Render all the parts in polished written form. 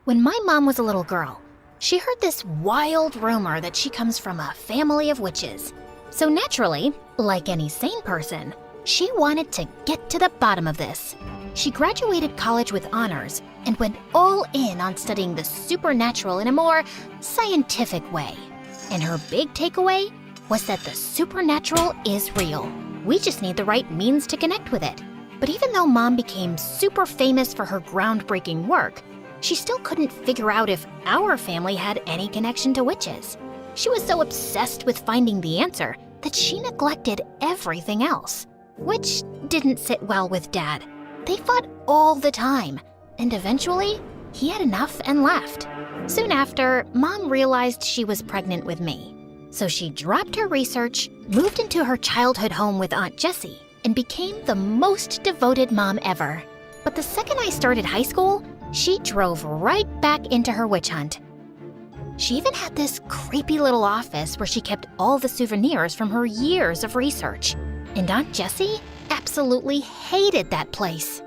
When my mom was a little girl, she heard this wild rumor that she comes from a family of witches. So naturally, like any sane person, she wanted to get to the bottom of this. She graduated college with honors and went all in on studying the supernatural in a more scientific way. And her big takeaway was that the supernatural is real. We just need the right means to connect with it. But even though Mom became super famous for her groundbreaking work, she still couldn't figure out if our family had any connection to witches. She was so obsessed with finding the answer that she neglected everything else, which didn't sit well with Dad. They fought all the time, and eventually, he had enough and left. Soon after, Mom realized she was pregnant with me. So she dropped her research, moved into her childhood home with Aunt Jessie, and became the most devoted mom ever. But the second I started high school, she drove right back into her witch hunt. She even had this creepy little office where she kept all the souvenirs from her years of research. And Aunt Jessie absolutely hated that place.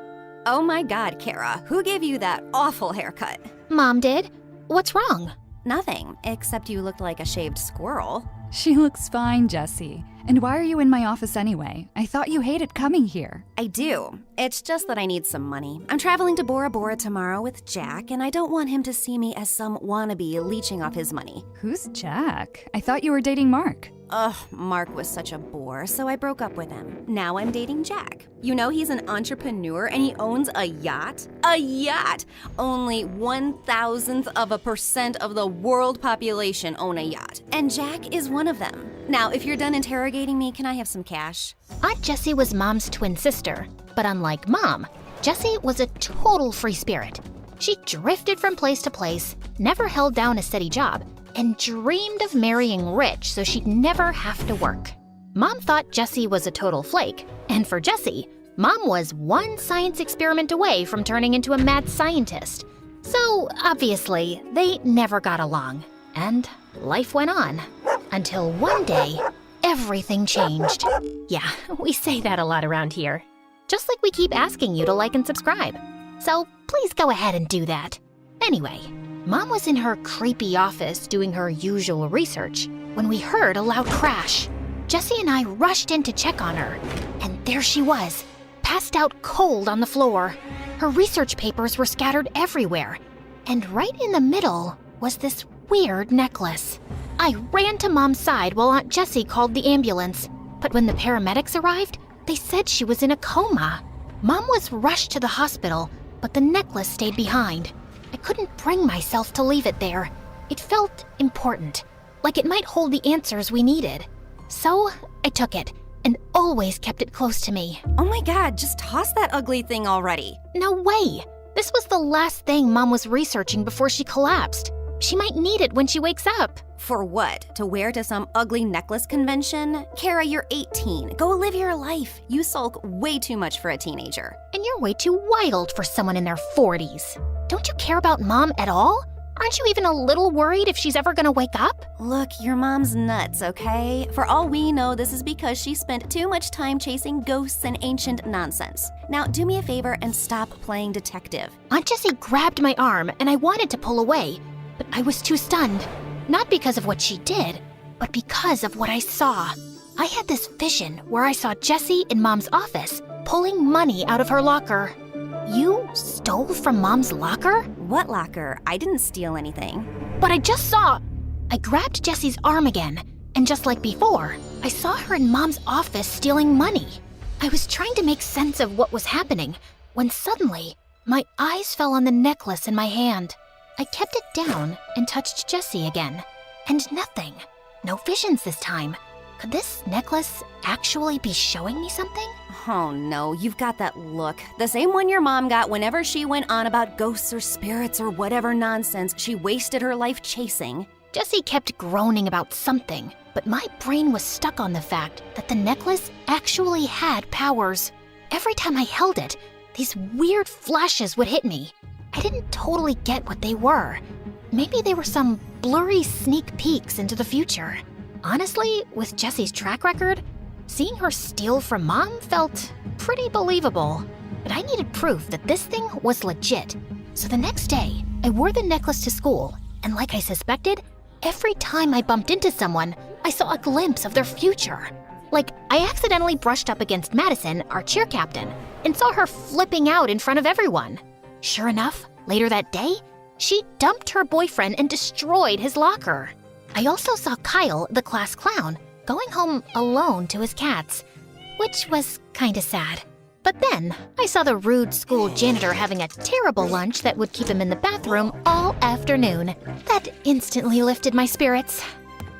Oh my God, Kara, who gave you that awful haircut? Mom did. What's wrong? Nothing, except you looked like a shaved squirrel. She looks fine, Jessie. And why are you in my office anyway? I thought you hated coming here. I do. It's just that I need some money. I'm traveling to Bora Bora tomorrow with Jack, and I don't want him to see me as some wannabe leeching off his money. Who's Jack? I thought you were dating Mark. Ugh, Mark was such a bore, so I broke up with him. Now I'm dating Jack. You know he's an entrepreneur and he owns a yacht? A yacht! Only 1,000% of the world population own a yacht, and Jack is one of them. Now, if you're done interrogating me, can I have some cash? Aunt Jessie was Mom's twin sister, but unlike Mom, Jessie was a total free spirit. She drifted from place to place, never held down a steady job, and dreamed of marrying rich so she'd never have to work. Mom thought Jessie was a total flake, and for Jessie, Mom was one science experiment away from turning into a mad scientist. So, obviously, they never got along, and life went on. Until one day, everything changed. Yeah, we say that a lot around here. Just like we keep asking you to like and subscribe. So please go ahead and do that. Anyway, Mom was in her creepy office doing her usual research when we heard a loud crash. Jessie and I rushed in to check on her, and there she was, passed out cold on the floor. Her research papers were scattered everywhere, and right in the middle was this weird necklace. I ran to Mom's side while Aunt Jessie called the ambulance, but when the paramedics arrived, they said she was in a coma. Mom was rushed to the hospital, but the necklace stayed behind. I couldn't bring myself to leave it there. It felt important, like it might hold the answers we needed. So I took it and always kept it close to me. Oh my God, just toss that ugly thing already. No way! This was the last thing Mom was researching before she collapsed. She might need it when she wakes up. For what? To wear to some ugly necklace convention? Kara, you're 18. Go live your life. You sulk way too much for a teenager. And you're way too wild for someone in their 40s. Don't you care about Mom at all? Aren't you even a little worried if she's ever gonna wake up? Look, your mom's nuts, okay? For all we know, this is because she spent too much time chasing ghosts and ancient nonsense. Now, do me a favor and stop playing detective. Aunt Jessie grabbed my arm and I wanted to pull away, but I was too stunned. Not because of what she did, but because of what I saw. I had this vision where I saw Jessie in Mom's office, pulling money out of her locker. You stole from Mom's locker? What locker? I didn't steal anything. But I just saw... I grabbed Jessie's arm again, and just like before, I saw her in Mom's office stealing money. I was trying to make sense of what was happening, when suddenly, my eyes fell on the necklace in my hand. I kept it down and touched Jessie again, and nothing. No visions this time. Could this necklace actually be showing me something? Oh no, you've got that look. The same one your mom got whenever she went on about ghosts or spirits or whatever nonsense she wasted her life chasing. Jessie kept groaning about something, but my brain was stuck on the fact that the necklace actually had powers. Every time I held it, these weird flashes would hit me. I didn't totally get what they were. Maybe they were some blurry sneak peeks into the future. Honestly, with Jessie's track record, seeing her steal from Mom felt pretty believable. But I needed proof that this thing was legit. So the next day, I I wore the necklace to school, and like I suspected, every time I bumped into someone, I saw a glimpse of their future. Like, I accidentally brushed up against Madison, our cheer captain, and saw her flipping out in front of everyone. Sure enough, later that day, she dumped her boyfriend and destroyed his locker. I also saw Kyle, the class clown, going home alone to his cats, which was kinda sad. But then, I saw the rude school janitor having a terrible lunch that would keep him in the bathroom all afternoon. That instantly lifted my spirits.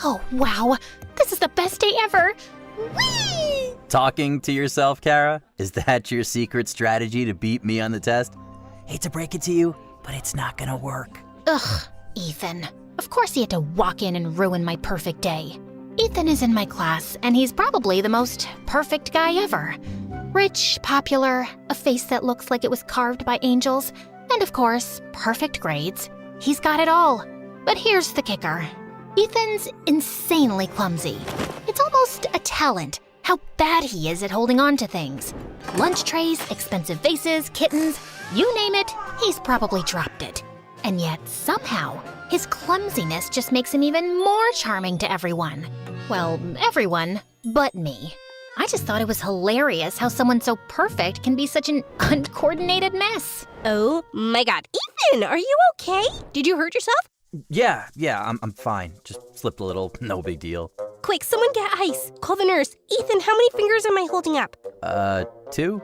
Oh wow, this is the best day ever! Whee! Talking to yourself, Kara? Is that your secret strategy to beat me on the test? Hate to break it to you, but it's not gonna work. Ugh, Ethan. Of course he had to walk in and ruin my perfect day. Ethan is in my class, and he's probably the most perfect guy ever. Rich, popular, a face that looks like it was carved by angels, and of course, perfect grades. He's got it all. But here's the kicker. Ethan's insanely clumsy. It's almost a talent, how bad he is at holding on to things. Lunch trays, expensive vases, kittens, you name it, he's probably dropped it. And yet, somehow, his clumsiness just makes him even more charming to everyone. Well, everyone but me. I just thought it was hilarious how someone so perfect can be such an uncoordinated mess. Oh my god. Ethan, are you okay? Did you hurt yourself? Yeah, I'm fine. Just slipped a little, no big deal. Quick, someone get ice. Call the nurse. Ethan, how many fingers am I holding up? 2?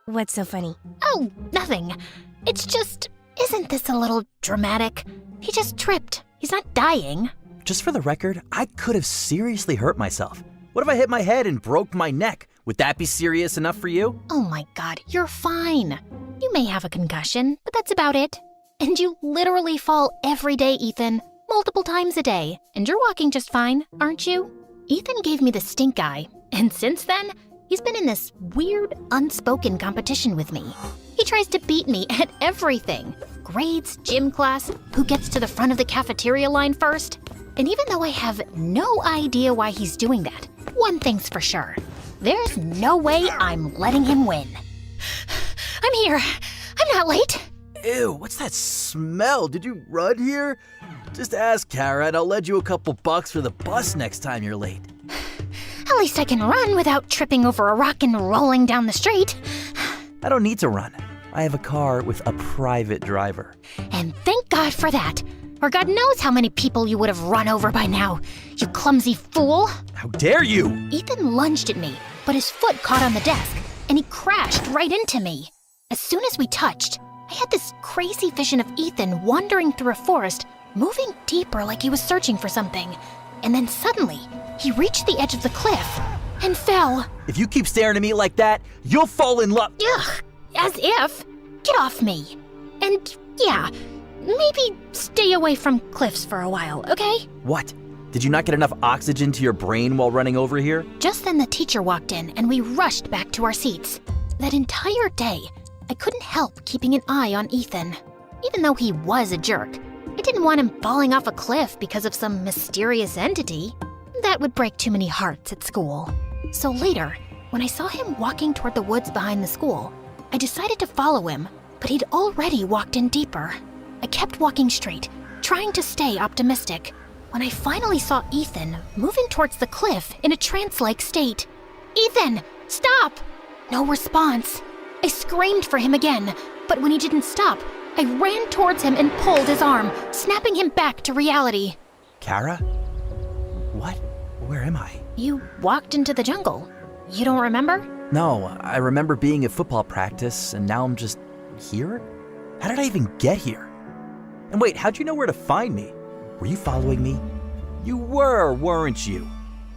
What's so funny? Oh, nothing. It's just, isn't this a little dramatic? He just tripped. He's not dying. Just for the record, I could have seriously hurt myself. What if I hit my head and broke my neck? Would that be serious enough for you? Oh my god, you're fine. You may have a concussion, but that's about it. And you literally fall every day, Ethan. Multiple times a day. And you're walking just fine, aren't you? Ethan gave me the stink eye. And since then, he's been in this weird, unspoken competition with me. He tries to beat me at everything. Grades, gym class, who gets to the front of the cafeteria line first. And even though I have no idea why he's doing that, one thing's for sure. There's no way I'm letting him win. I'm here. I'm not late. Ew, what's that smell? Did you run here? Just ask Kara and I'll lend you a couple bucks for the bus next time you're late. At least I can run without tripping over a rock and rolling down the street. I don't need to run. I have a car with a private driver. And thank God for that. Or God knows how many people you would have run over by now, you clumsy fool. How dare you? Ethan lunged at me, but his foot caught on the desk, and he crashed right into me. As soon as we touched, I had this crazy vision of Ethan wandering through a forest, moving deeper like he was searching for something. And then suddenly, he reached the edge of the cliff and fell. If you keep staring at me like that, you'll fall in love. Ugh, as if. Get off me. And yeah, maybe stay away from cliffs for a while, okay? What? Did you not get enough oxygen to your brain while running over here? Just then the teacher walked in and we rushed back to our seats. That entire day, I couldn't help keeping an eye on Ethan. Even though he was a jerk, I didn't want him falling off a cliff because of some mysterious entity. That would break too many hearts at school. So later, when I saw him walking toward the woods behind the school, I decided to follow him, but he'd already walked in deeper. I kept walking straight, trying to stay optimistic, when I finally saw Ethan moving towards the cliff in a trance-like state. Ethan, stop! No response. I screamed for him again, but when he didn't stop, I ran towards him and pulled his arm, snapping him back to reality. Kara? What? Where am I? You walked into the jungle. You don't remember? No, I remember being at football practice, and now I'm just here? How did I even get here? And wait, how'd you know where to find me? Were you following me? You were, weren't you?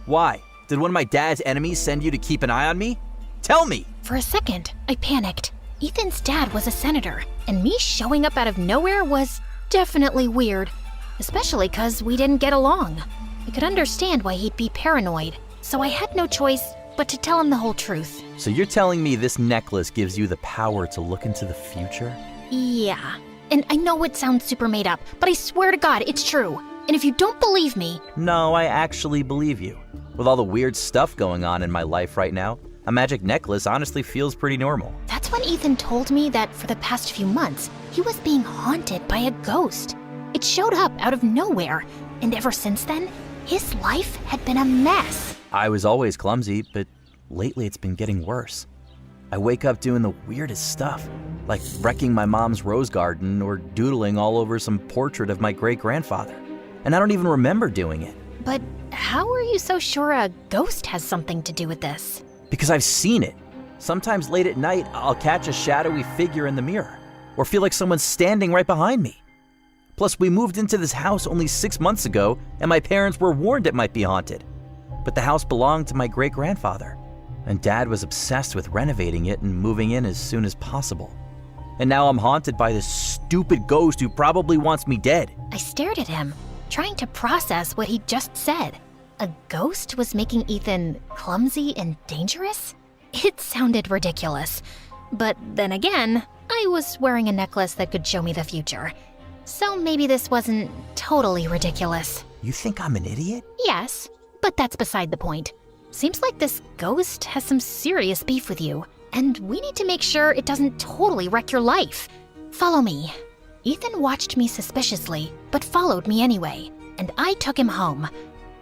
Why? Did one of my dad's enemies send you to keep an eye on me? Tell me! For a second, I panicked. Ethan's dad was a senator, and me showing up out of nowhere was definitely weird, especially 'cause we didn't get along. I could understand why he'd be paranoid, so I had no choice but to tell him the whole truth. So you're telling me this necklace gives you the power to look into the future? Yeah, and I know it sounds super made up, but I swear to God, it's true. And if you don't believe me... No, I actually believe you. With all the weird stuff going on in my life right now, a magic necklace honestly feels pretty normal. That's when Ethan told me that for the past few months, he was being haunted by a ghost. It showed up out of nowhere, and ever since then, his life had been a mess. I was always clumsy, but lately it's been getting worse. I wake up doing the weirdest stuff, like wrecking my mom's rose garden or doodling all over some portrait of my great-grandfather. And I don't even remember doing it. But how are you so sure a ghost has something to do with this? Because I've seen it. Sometimes late at night, I'll catch a shadowy figure in the mirror, or feel like someone's standing right behind me. Plus, we moved into this house only 6 months ago, and my parents were warned it might be haunted. But the house belonged to my great-grandfather, and Dad was obsessed with renovating it and moving in as soon as possible. And now I'm haunted by this stupid ghost who probably wants me dead. I stared at him, trying to process what he just said. A ghost was making Ethan clumsy and dangerous? It sounded ridiculous. But then again, I was wearing a necklace that could show me the future. So maybe this wasn't totally ridiculous. You think I'm an idiot? Yes, but that's beside the point. Seems like this ghost has some serious beef with you, and we need to make sure it doesn't totally wreck your life. Follow me. Ethan watched me suspiciously, but followed me anyway, and I took him home.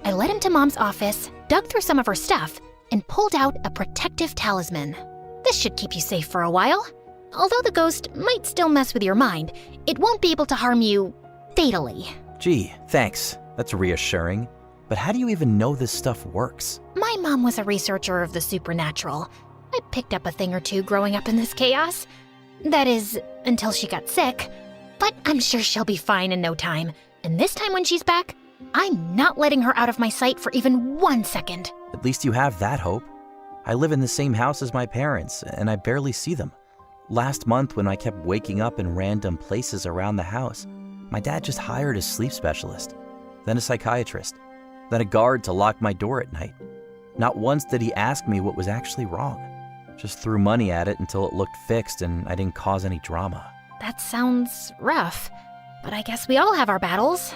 I led him to Mom's office, dug through some of her stuff, and pulled out a protective talisman. This should keep you safe for a while. Although the ghost might still mess with your mind, it won't be able to harm you fatally. Gee, thanks. That's reassuring. But how do you even know this stuff works? My mom was a researcher of the supernatural. I picked up a thing or two growing up in this chaos. That is, until she got sick. But I'm sure she'll be fine in no time. And this time when she's back, I'm not letting her out of my sight for even 1 second. At least you have that hope. I live in the same house as my parents, and I barely see them. Last month, when I kept waking up in random places around the house, my dad just hired a sleep specialist, then a psychiatrist, then a guard to lock my door at night. Not once did he ask me what was actually wrong. Just threw money at it until it looked fixed and I didn't cause any drama. That sounds rough, but I guess we all have our battles.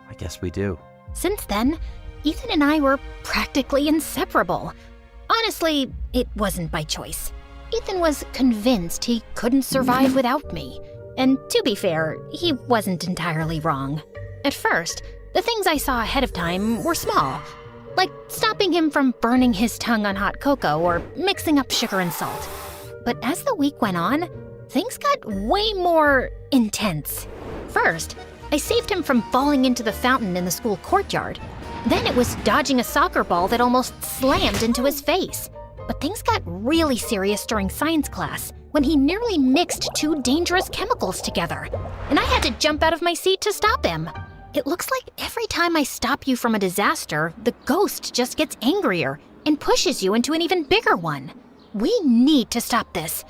I guess we do. Since then, Ethan and I were practically inseparable. Honestly, it wasn't by choice. Ethan was convinced he couldn't survive without me. And to be fair, he wasn't entirely wrong. At first, the things I saw ahead of time were small, like stopping him from burning his tongue on hot cocoa or mixing up sugar and salt. But as the week went on, things got way more intense. First, I saved him from falling into the fountain in the school courtyard. Then it was dodging a soccer ball that almost slammed into his face. But things got really serious during science class when he nearly mixed 2 dangerous chemicals together, and I had to jump out of my seat to stop him. It looks like every time I stop you from a disaster, the ghost just gets angrier and pushes you into an even bigger one. We need to stop this.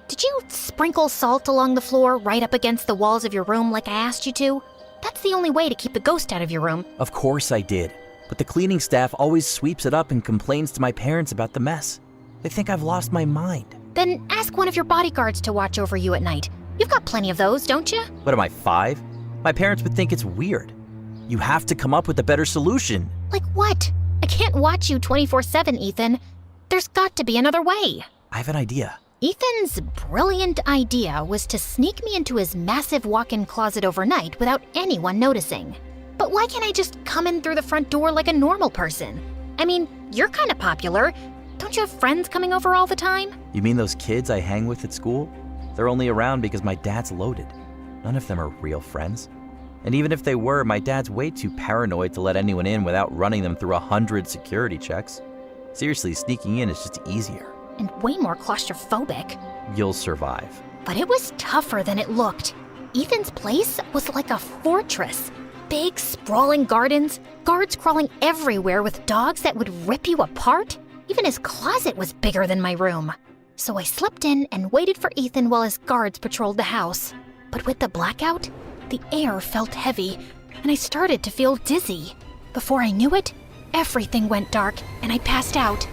Did you sprinkle salt along the floor right up against the walls of your room like I asked you to? That's the only way to keep the ghost out of your room. Of course I did. But the cleaning staff always sweeps it up and complains to my parents about the mess. They think I've lost my mind. Then ask one of your bodyguards to watch over you at night. You've got plenty of those, don't you? What am I, 5? My parents would think it's weird. You have to come up with a better solution. Like what? I can't watch you 24/7, Ethan. There's got to be another way. I have an idea. Ethan's brilliant idea was to sneak me into his massive walk-in closet overnight without anyone noticing. But why can't I just come in through the front door like a normal person? I mean, you're kind of popular. Don't you have friends coming over all the time? You mean those kids I hang with at school? They're only around because my dad's loaded. None of them are real friends. And even if they were, my dad's way too paranoid to let anyone in without running them through 100 security checks. Seriously, sneaking in is just easier. And way more claustrophobic. You'll survive. But it was tougher than it looked. Ethan's place was like a fortress. Big, sprawling gardens, guards crawling everywhere with dogs that would rip you apart. Even his closet was bigger than my room. So I slipped in and waited for Ethan while his guards patrolled the house. But with the blackout, the air felt heavy, and I started to feel dizzy. Before I knew it, everything went dark, and I passed out.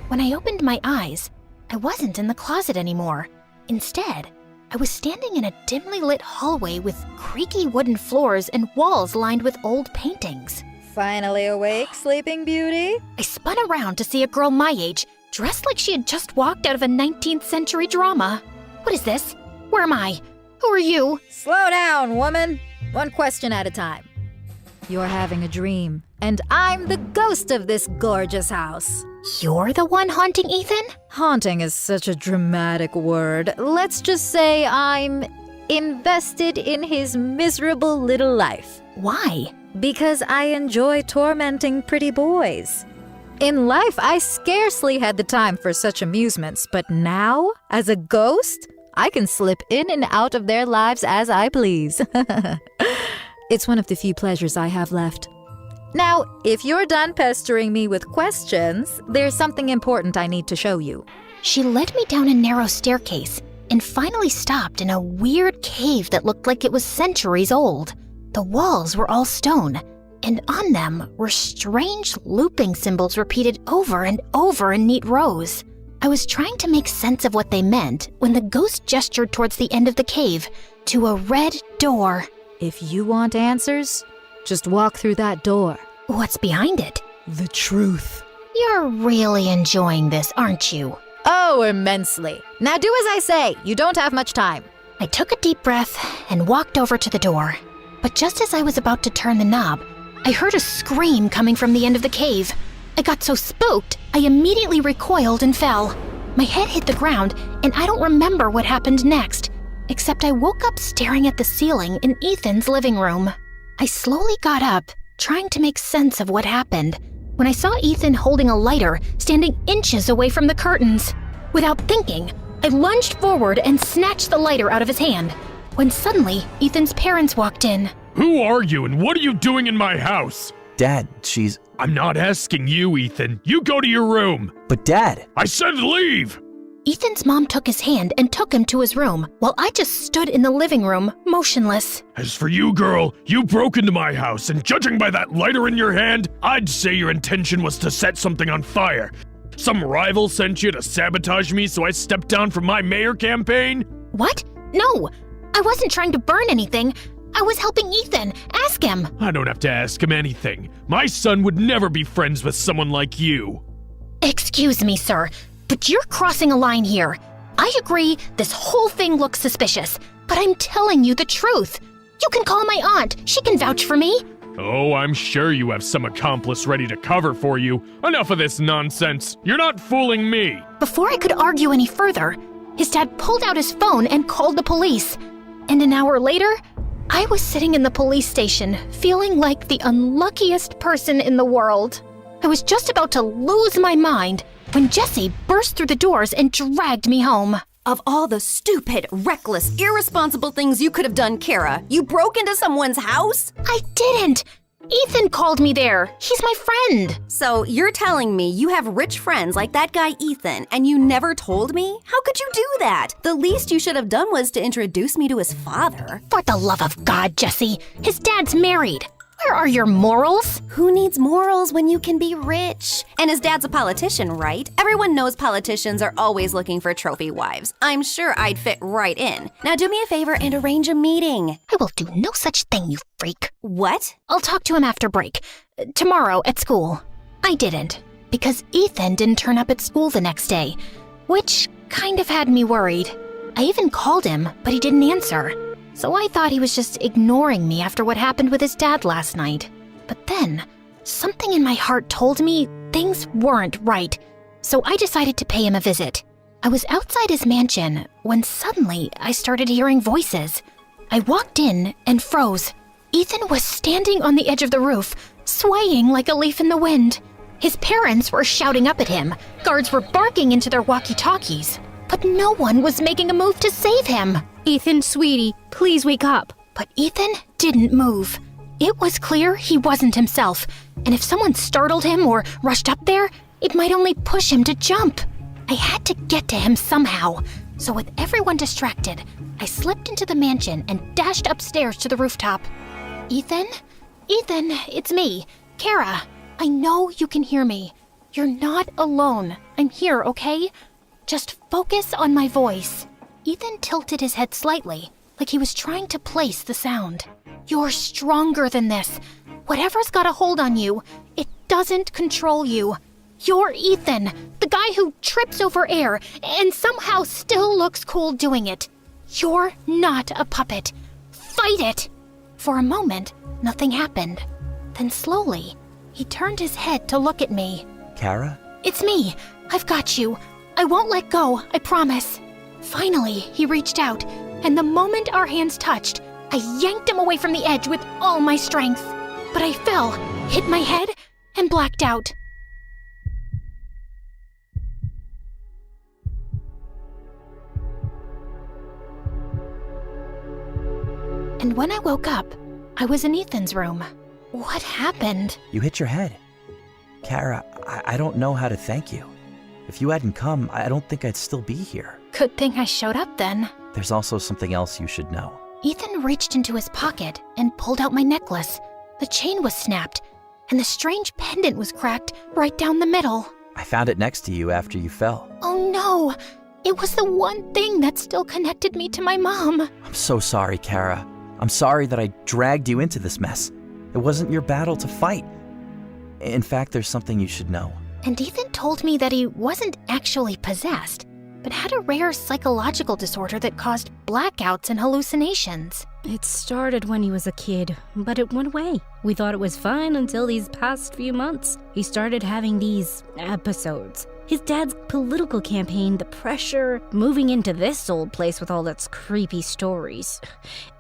When I opened my eyes, I wasn't in the closet anymore. Instead, I was standing in a dimly lit hallway with creaky wooden floors and walls lined with old paintings. Finally awake, Sleeping Beauty? I spun around to see a girl my age, dressed like she had just walked out of a 19th century drama. What is this? Where am I? Who are you? Slow down, woman. One question at a time. You're having a dream, and I'm the ghost of this gorgeous house. You're the one haunting Ethan? Haunting is such a dramatic word. Let's just say I'm invested in his miserable little life. Why? Because I enjoy tormenting pretty boys. In life, I scarcely had the time for such amusements, but now, as a ghost, I can slip in and out of their lives as I please. It's one of the few pleasures I have left. Now, if you're done pestering me with questions, there's something important I need to show you. She led me down a narrow staircase and finally stopped in a weird cave that looked like it was centuries old. The walls were all stone, and on them were strange looping symbols repeated over and over in neat rows. I was trying to make sense of what they meant when the ghost gestured towards the end of the cave to a red door. If you want answers, just walk through that door. What's behind it? The truth. You're really enjoying this, aren't you? Oh, immensely. Now do as I say. You don't have much time. I took a deep breath and walked over to the door. But just as I was about to turn the knob, I heard a scream coming from the end of the cave. I got so spooked, I immediately recoiled and fell. My head hit the ground, and I don't remember what happened next, except I woke up staring at the ceiling in Ethan's living room. I slowly got up, trying to make sense of what happened, when I saw Ethan holding a lighter, standing inches away from the curtains. Without thinking, I lunged forward and snatched the lighter out of his hand, when suddenly Ethan's parents walked in. Who are you and what are you doing in my house? Dad, she's... I'm not asking you, Ethan. You go to your room. But Dad... I said leave! Ethan's mom took his hand and took him to his room, while I just stood in the living room, motionless. As for you, girl, you broke into my house, and judging by that lighter in your hand, I'd say your intention was to set something on fire. Some rival sent you to sabotage me, so I stepped down from my mayor campaign? What? No, I wasn't trying to burn anything. I was helping Ethan. Ask him. I don't have to ask him anything. My son would never be friends with someone like you. Excuse me, sir, but you're crossing a line here. I agree this whole thing looks suspicious, but I'm telling you the truth. You can call my aunt. She can vouch for me. Oh, I'm sure you have some accomplice ready to cover for you. Enough of this nonsense. You're not fooling me. Before I could argue any further, his dad pulled out his phone and called the police. And an hour later, I was sitting in the police station, feeling like the unluckiest person in the world. I was just about to lose my mind when Jesse burst through the doors and dragged me home. Of all the stupid, reckless, irresponsible things you could have done, Kara, you broke into someone's house? I didn't! Ethan called me there. He's my friend. So you're telling me you have rich friends like that guy Ethan, and you never told me? How could you do that? The least you should have done was to introduce me to his father. For the love of God, Jesse, his dad's married. Where are your morals? Who needs morals when you can be rich? And his dad's a politician, right? Everyone knows politicians are always looking for trophy wives. I'm sure I'd fit right in. Now do me a favor and arrange a meeting. I will do no such thing, you freak. What? I'll talk to him after break. Tomorrow at school. I didn't, because Ethan didn't turn up at school the next day, which kind of had me worried. I even called him, but he didn't answer. So I thought he was just ignoring me after what happened with his dad last night. But then, something in my heart told me things weren't right, so I decided to pay him a visit. I was outside his mansion when suddenly I started hearing voices. I walked in and froze. Ethan was standing on the edge of the roof, swaying like a leaf in the wind. His parents were shouting up at him. Guards were barking into their walkie-talkies. But no one was making a move to save him. Ethan, sweetie, please wake up. But Ethan didn't move. It was clear he wasn't himself, and if someone startled him or rushed up there, it might only push him to jump. I had to get to him somehow, so with everyone distracted, I slipped into the mansion and dashed upstairs to the rooftop. Ethan? Ethan, it's me, Kara. I know you can hear me. You're not alone. I'm here, okay? Just focus on my voice. Ethan tilted his head slightly, like he was trying to place the sound. You're stronger than this. Whatever's got a hold on you, it doesn't control you. You're Ethan, the guy guy who trips over air and somehow still looks cool doing it. You're not a puppet. Fight it! For a moment, nothing happened. Then slowly, he turned his head to look at me. Kara? It's me. I've got you. I won't let go, I promise. Finally, he reached out, and the moment our hands touched, I yanked him away from the edge with all my strength. But I fell, hit my head, and blacked out. And when I woke up, I was in Ethan's room. What happened? You hit your head. Kara, I don't know how to thank you. If you hadn't come, I don't think I'd still be here. Good thing I showed up then. There's also something else you should know. Ethan reached into his pocket and pulled out my necklace. The chain was snapped, and the strange pendant was cracked right down the middle. I found it next to you after you fell. Oh no! It was the one thing that still connected me to my mom. I'm so sorry, Kara. I'm sorry that I dragged you into this mess. It wasn't your battle to fight. In fact, there's something you should know. And Ethan told me that he wasn't actually possessed, but had a rare psychological disorder that caused blackouts and hallucinations. It started when he was a kid, but it went away. We thought it was fine until these past few months. He started having these episodes. His dad's political campaign, the pressure, moving into this old place with all its creepy stories.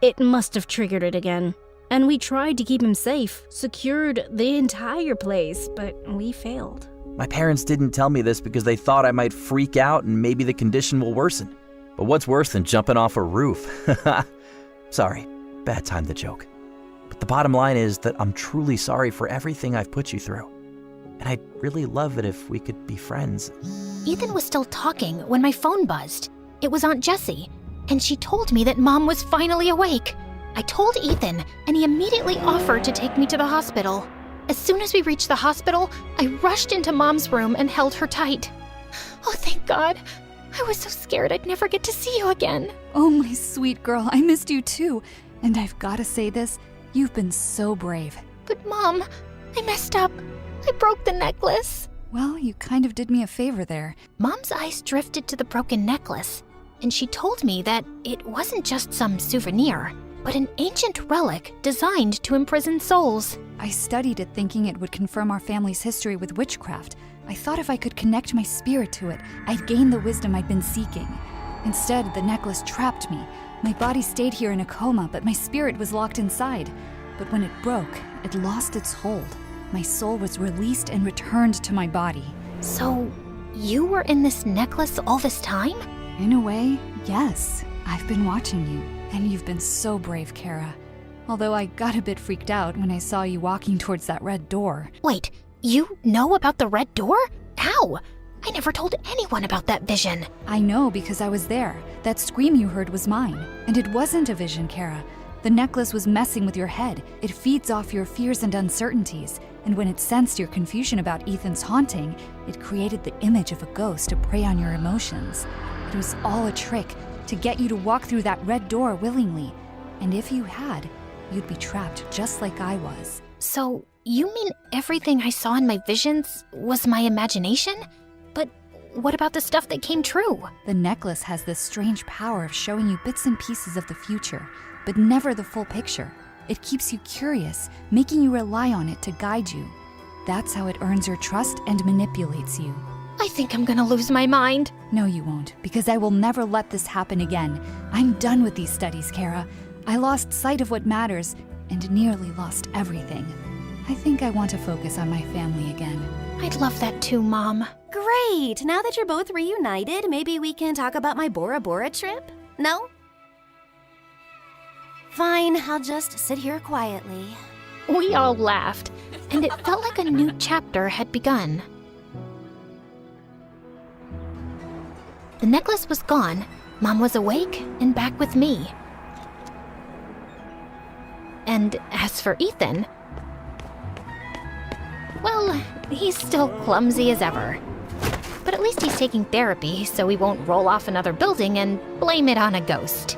It must have triggered it again. And we tried to keep him safe, secured the entire place, but we failed. My parents didn't tell me this because they thought I might freak out and maybe the condition will worsen. But what's worse than jumping off a roof? Sorry, bad time to joke. But the bottom line is that I'm truly sorry for everything I've put you through. And I'd really love it if we could be friends. Ethan was still talking when my phone buzzed. It was Aunt Jessie, and she told me that Mom was finally awake. I told Ethan, and he immediately offered to take me to the hospital. As soon as we reached the hospital, I rushed into Mom's room and held her tight. Oh, thank God. I was so scared I'd never get to see you again. Oh, my sweet girl, I missed you too. And I've got to say this, you've been so brave. But Mom, I messed up. I broke the necklace. Well, you kind of did me a favor there. Mom's eyes drifted to the broken necklace, and she told me that it wasn't just some souvenir, but an ancient relic designed to imprison souls. I studied it thinking it would confirm our family's history with witchcraft. I thought if I could connect my spirit to it, I'd gain the wisdom I'd been seeking. Instead, the necklace trapped me. My body stayed here in a coma, but my spirit was locked inside. But when it broke, it lost its hold. My soul was released and returned to my body. So, you were in this necklace all this time? In a way, yes. I've been watching you, and you've been so brave, Kara. Although I got a bit freaked out when I saw you walking towards that red door. Wait, you know about the red door? How? I never told anyone about that vision. I know because I was there. That scream you heard was mine. And it wasn't a vision, Kara. The necklace was messing with your head. It feeds off your fears and uncertainties. And when it sensed your confusion about Ethan's haunting, it created the image of a ghost to prey on your emotions. It was all a trick to get you to walk through that red door willingly. And if you had, you'd be trapped just like I was. So, you mean everything I saw in my visions was my imagination? But what about the stuff that came true? The necklace has this strange power of showing you bits and pieces of the future, but never the full picture. It keeps you curious, making you rely on it to guide you. That's how it earns your trust and manipulates you. I think I'm gonna lose my mind. No, you won't, because I will never let this happen again. I'm done with these studies, Kara. I lost sight of what matters and nearly lost everything. I think I want to focus on my family again. I'd love that too, Mom. Great! Now that you're both reunited, maybe we can talk about my Bora Bora trip? No? Fine, I'll just sit here quietly. We all laughed, and it felt like a new chapter had begun. The necklace was gone, Mom was awake and back with me. And as for Ethan, well, he's still clumsy as ever. But at least he's taking therapy so he won't roll off another building and blame it on a ghost.